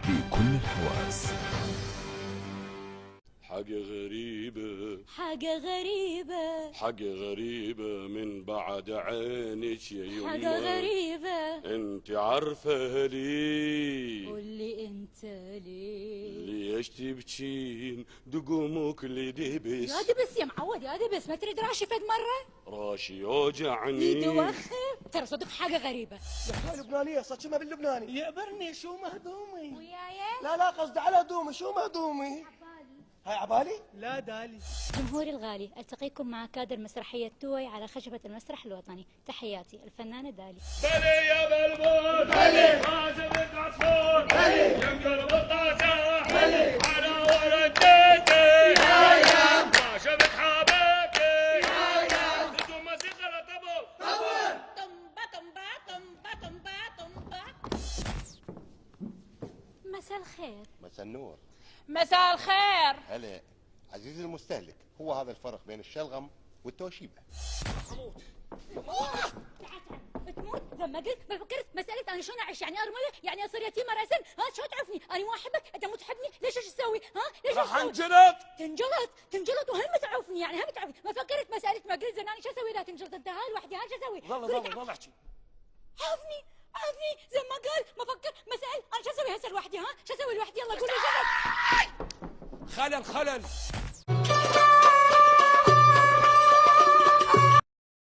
بكل الحواس. حاجة غريبة حاجة غريبة حاجة غريبة من بعد عينك يا يما. حاجة غريبة انت عارفة ليه؟ قولي انت ليه؟ ليش تبكين دقومك لدبس؟ يا دبس يا معود يا دبس، ما تريد راشي فد مرة؟ راشي يوجعني يدوخ ترى صدق حاجة غريبة. يا لبنانية صدق باللبناني. يقبرني شو مهضومي. وياي لا قصدي على هدومي. شو مهدومي؟ هاي عبالي؟ لا دالي. جمهوري الغالي، التقيكم مع كادر مسرحية توي على خشبة المسرح الوطني. تحياتي الفنانة دالي. بلي يا بلبل بلي عازمك عصفور بلي ينقلب الطاسة بلي على وردتي يا ما شفت حبيبتي يا بدون موسيقى طبل طنبا طنبا طنبا طنبا طنبا. مساء الخير. مساء النور. مساء الخير. هلا عزيزي المستهلك، هو هذا الفرق بين الشلغم والتوشيبه. تموت زي ما قلت. ما فكرت مسألة أنا شلون أعيش؟ يعني أرملة؟ يعني أصير يتيمة رأسا؟ ها شو تعرفني؟ أنا ما أحبك، أنت مو تحبني، ليش إيش تسوي؟ ها ليش راح تسوي؟ انجلط. تنجلط وهم تعرفني، يعني هم تعرفني. ما فكرت مسألة ما قلت زين أنا شو أسوي إذا تنجلط أنت هاي لوحدي؟ هاي شو أسوي؟ ظل احكي. عافني زي ما قال. ما فكر مسألة أنا شو أسوي هسه لوحدي؟ ها شو أسوي لوحدي؟ يلا قولي شو أسوي؟ خلل